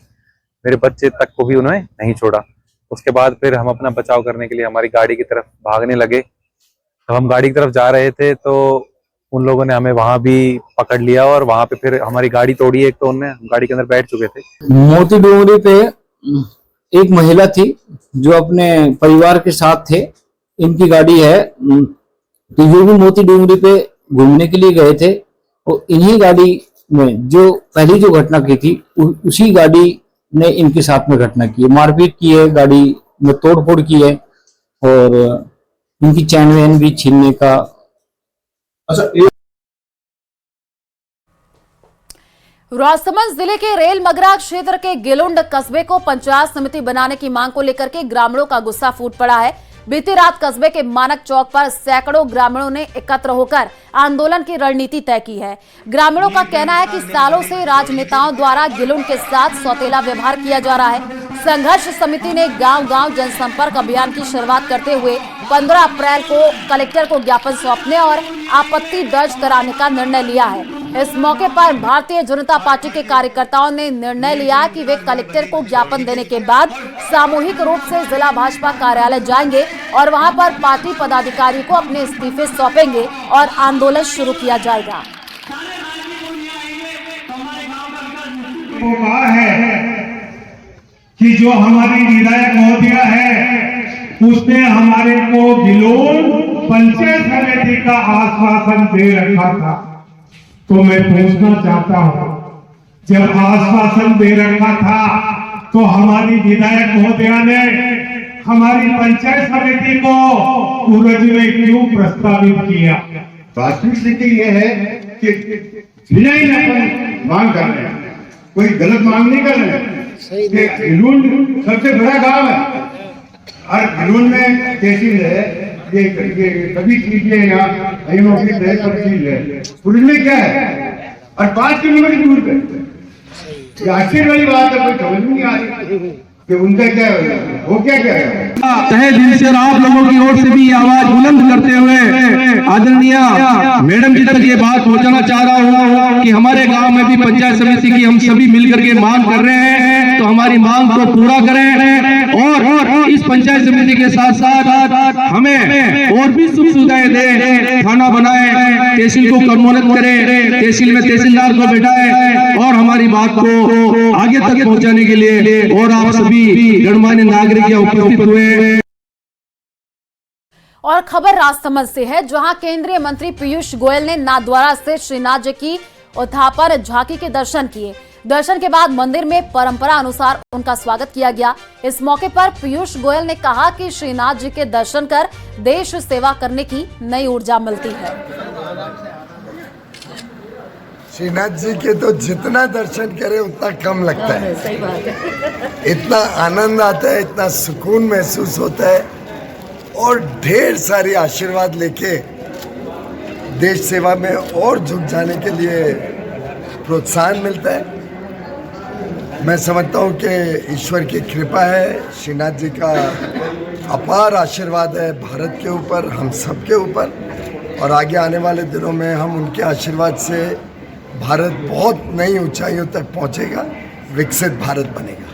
[SPEAKER 3] मेरे बच्चे तक को भी उन्होंने नहीं छोड़ा। उसके बाद फिर हम अपना बचाव करने के लिए हमारी गाड़ी की तरफ भागने लगे। तो हम गाड़ी की तरफ जा रहे थे तो उन लोगों ने हमें वहां भी पकड़ लिया और वहां पे फिर हमारी गाड़ी तोड़ी। एक तो उनने गाड़ी के अंदर बैठ चुके थे।
[SPEAKER 4] मोती डोंगरी पे एक महिला थी जो अपने परिवार के साथ थे, इनकी गाड़ी है। तो ये भी मोती डोंगरी पे घूमने के लिए गए थे और इन्हीं गाड़ी में जो पहली जो घटना की थी उसी गाड़ी ने इनके साथ में घटना की है, मारपीट की है, गाड़ी में तोड़फोड़ की है और इनकी चैन वैन भी छीनने का।
[SPEAKER 1] राजसमंद जिले के रेल मगरा क्षेत्र के गिलुंड कस्बे को पंचायत समिति बनाने की मांग को लेकर के ग्रामीणों का गुस्सा फूट पड़ा है। बीती रात कस्बे के मानक चौक पर सैकड़ों ग्रामीणों ने एकत्र होकर आंदोलन की रणनीति तय की है। ग्रामीणों का कहना है कि सालों से राजनेताओं द्वारा गिलुंड के साथ सौतेला व्यवहार किया जा रहा है। संघर्ष समिति ने गांव-गांव जनसंपर्क अभियान की शुरुआत करते हुए 15 अप्रैल को कलेक्टर को ज्ञापन सौंपने और आपत्ति दर्ज कराने का निर्णय लिया है। इस मौके पर भारतीय जनता पार्टी के कार्यकर्ताओं ने निर्णय लिया कि वे कलेक्टर को ज्ञापन देने के बाद सामूहिक रूप से जिला भाजपा कार्यालय जाएंगे और वहां पर पार्टी पदाधिकारी को अपने इस्तीफे सौंपेंगे और आंदोलन शुरू किया जाएगा।
[SPEAKER 23] कि जो हमारी विधायक महोदया है उसने हमारे को गिलोन पंचायत समिति का आश्वासन दे रखा था। तो मैं पूछना चाहता हूं, जब आश्वासन दे रखा था तो हमारी विधायक महोदया ने हमारी पंचायत समिति को सूरज में क्यों प्रस्तावित किया?
[SPEAKER 24] वास्तविक स्थिति यह है कि विनय अपन मांग कर रहे हैं, कोई गलत मांग नहीं कर रहे हैं। गिलुंड सबसे बड़ा गांव है और गिलुंड में तहसील है, ये सभी चीजें यहाँ की तहसील है। पुलिस में क्या है और 5 किलोमीटर दूर पे आश्चर्य वाली बात है, कोई समझ नहीं आ रही कि उनका क्या हो क्या है।
[SPEAKER 25] तहे दिल से आप लोगों की ओर से भी आवाज बुलंद करते हुए आदरणीय मैडम जी तक ये बात पहुंचाना चाह रहा हूँ कि हमारे गांव में भी पंचायत समिति की हम सभी मिलकर के मांग कर रहे हैं, तो हमारी मांग को पूरा करें और इस पंचायत समिति के साथ साथ हमें और भी सुख सुविधाएं दे, थाना बनाए, तहसील को क्रमोन्नत करें, तहसील में तहसीलदार को बैठाए और हमारी बात को आगे तक पहुंचाने के लिए और आप सभी गणमान्य नागरिक उपस्थित हुए।
[SPEAKER 1] और खबर राजसमंद से है, जहां केंद्रीय मंत्री पीयूष गोयल ने नाथद्वारा स्थित श्रीनाथ जी की उत्थापन झांकी के दर्शन किए। दर्शन के बाद मंदिर में परंपरा अनुसार उनका स्वागत किया गया। इस मौके पर पीयूष गोयल ने कहा कि श्रीनाथ जी के दर्शन कर देश सेवा करने की नई ऊर्जा मिलती है।
[SPEAKER 26] श्रीनाथ जी के तो जितना दर्शन करे उतना कम लगता है। सही बात है। इतना आनंद आता है, इतना सुकून महसूस होता है और ढेर सारी आशीर्वाद लेके देश सेवा में और झुक जाने के लिए प्रोत्साहन मिलता है। मैं समझता हूँ कि ईश्वर की कृपा है, श्रीनाथ जी का अपार आशीर्वाद है भारत के ऊपर, हम सब के ऊपर, और आगे आने वाले दिनों में हम उनके आशीर्वाद से भारत बहुत नई ऊंचाइयों तक पहुंचेगा, विकसित भारत बनेगा।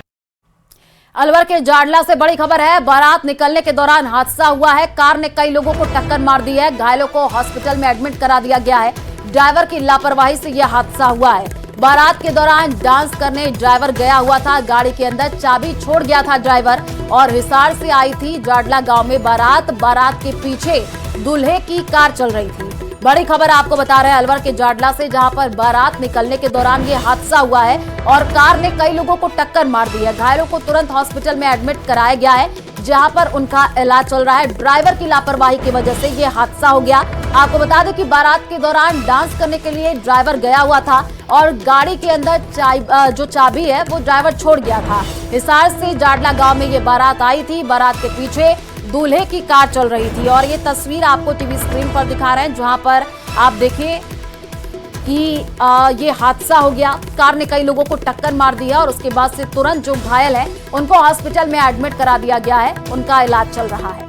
[SPEAKER 1] अलवर के जाडला से बड़ी खबर है। बारात निकलने के दौरान हादसा हुआ है। कार ने कई लोगों को टक्कर मार दी है। घायलों को हॉस्पिटल में एडमिट करा दिया गया है। ड्राइवर की लापरवाही से यह हादसा हुआ है। बारात के दौरान डांस करने ड्राइवर गया हुआ था। गाड़ी के अंदर चाबी छोड़ गया था ड्राइवर और हिसार से आई थी जाडला गांव में बारात। बारात के पीछे दूल्हे की कार चल रही थी। बड़ी खबर आपको बता रहे हैं अलवर के जाडला से, जहां पर बारात निकलने के दौरान ये हादसा हुआ है और कार ने कई लोगों को टक्कर मार दी है। घायलों को तुरंत हॉस्पिटल में एडमिट कराया गया है, जहां पर उनका इलाज चल रहा है। ड्राइवर की लापरवाही की वजह से ये हादसा हो गया। आपको बता दें कि बारात के दौरान डांस करने के लिए ड्राइवर गया हुआ था और गाड़ी के अंदर जो चाबी है वो ड्राइवर छोड़ गया था। हिसार से जाडला गांव में ये बारात आई थी। बारात के पीछे दूल्हे की कार चल रही थी और ये तस्वीर आपको टीवी स्क्रीन पर दिखा रहे हैं, जहां पर आप देखिए कि ये हादसा हो गया। कार ने कई लोगों को टक्कर मार दी है और उसके बाद से तुरंत जो घायल है उनको हॉस्पिटल में एडमिट करा दिया गया है। उनका इलाज चल रहा है।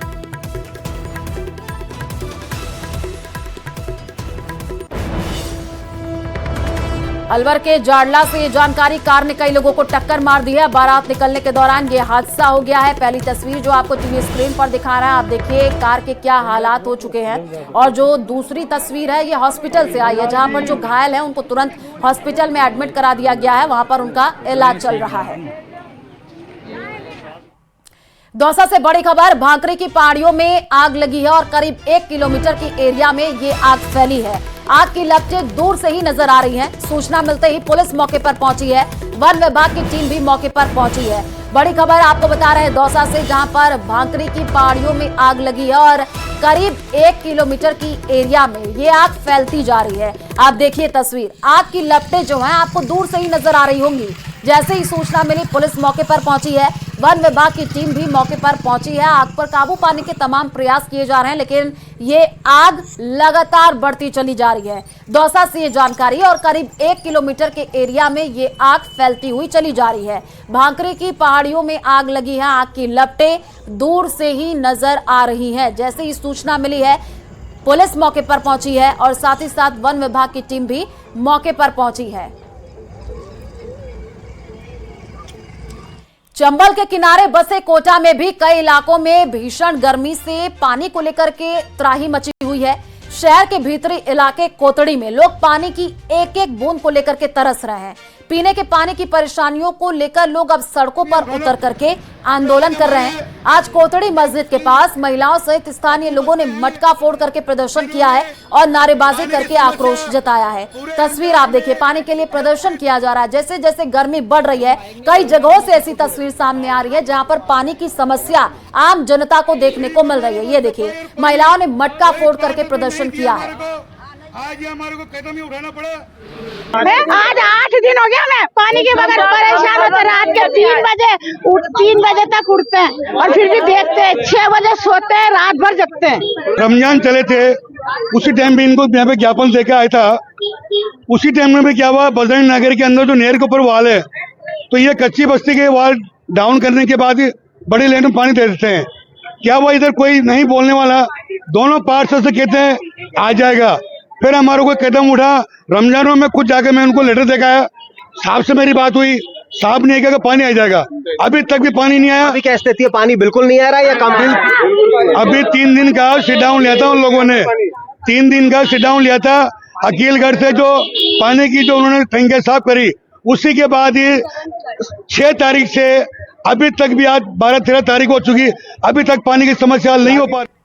[SPEAKER 1] अलवर के जाडला से ये जानकारी, कार ने कई लोगों को टक्कर मार दी है। बारात निकलने के दौरान ये हादसा हो गया है। पहली तस्वीर जो आपको टीवी स्क्रीन पर दिखा रहा है, आप देखिए कार के क्या हालात हो चुके हैं। और जो दूसरी तस्वीर है ये हॉस्पिटल से आई है, जहां पर जो घायल है उनको तुरंत हॉस्पिटल में एडमिट करा दिया गया है। वहां पर उनका इलाज चल रहा है। दौसा से बड़ी खबर, भांकरी की पहाड़ियों में आग लगी है और करीब 1 किलोमीटर की एरिया में ये आग फैली है। आग की लपटें दूर से ही नजर आ रही हैं। सूचना मिलते ही पुलिस मौके पर पहुंची है। वन विभाग की टीम भी मौके पर पहुंची है। बड़ी खबर आपको बता रहे हैं दौसा से, जहां पर भांकरी की पहाड़ियों में आग लगी है और करीब 1 किलोमीटर की एरिया में ये आग फैलती जा रही है। आप देखिए तस्वीर, आग की लपटें जो हैं आपको दूर से ही नजर आ रही होंगी। जैसे ही सूचना मिली पुलिस मौके पर पहुंची है। वन विभाग की टीम भी मौके पर पहुंची है। आग पर काबू पाने के तमाम प्रयास किए जा रहे हैं, लेकिन ये आग लगातार बढ़ती चली जा रही है। दौसा से ये जानकारी, और करीब 1 किलोमीटर के एरिया में ये आग फैलती हुई चली जा रही है। भांकरी की पहाड़ियों में आग लगी है। आग की लपटें दूर से ही नजर आ रही हैं। जैसे ही सूचना मिली है पुलिस मौके पर पहुंची है और साथ ही साथ वन विभाग की टीम भी मौके पर पहुंची है। चंबल के किनारे बसे कोटा में भी कई इलाकों में भीषण गर्मी से पानी को लेकर के त्राही मची हुई है। शहर के भीतरी इलाके कोतड़ी में लोग पानी की एक एक बूंद को लेकर के तरस रहे हैं। पीने के पानी की परेशानियों को लेकर लोग अब सड़कों पर उतर करके आंदोलन कर रहे हैं। आज कोतड़ी मस्जिद के पास महिलाओं सहित स्थानीय लोगों ने मटका फोड़ करके प्रदर्शन किया है और नारेबाजी करके आक्रोश जताया है। तस्वीर आप देखिए, पानी के लिए प्रदर्शन किया जा रहा है। जैसे जैसे गर्मी बढ़ रही है, कई जगहों से ऐसी तस्वीर सामने आ रही है जहां पर पानी की समस्या आम जनता को देखने को मिल रही है। ये देखिए, महिलाओं ने मटका फोड़ करके प्रदर्शन किया है।
[SPEAKER 24] आज हमारे को कदम ही उठाना पड़ा।
[SPEAKER 2] आज 8 दिन हो गया, मैं पानी के बगैर परेशान होते। रात के 3 बजे तक उठते हैं और फिर भी देखते हैं। 6 बजे सोते हैं, रात भर जगते हैं।
[SPEAKER 24] रमजान चले थे, उसी टाइम पे इनको यहाँ पे ज्ञापन देके आया था। उसी टाइम में भी क्या हुआ, बजरंग नगर के अंदर जो नहर के ऊपर वाल है, तो ये कच्ची बस्ती के वाल डाउन करने के बाद बड़े लेन में पानी दे देते हैं। क्या हुआ, इधर कोई नहीं बोलने वाला, दोनों पार्ट से कहते हैं आ जाएगा। फिर हमारे को कदम उठा, रमजानों में खुद जाके मैं उनको लेटर दिखाया। साहब से मेरी बात हुई, साहब ने कहा पानी आ जाएगा। अभी तक भी पानी नहीं आया।
[SPEAKER 5] अभी क्या स्थिति है, पानी बिल्कुल नहीं आ रहा है या कम?
[SPEAKER 24] अभी 3 दिन का सिट डाउन लिया था उन लोगों ने, 3 दिन का सिट डाउन लिया था। अकीलगढ़ से जो पानी की जो उन्होंने टंकियां साफ करी, उसी के बाद ये 6 तारीख से अभी तक भी, आज 12-13 तारीख हो चुकी, अभी तक पानी की समस्या हल नहीं हो पा रही।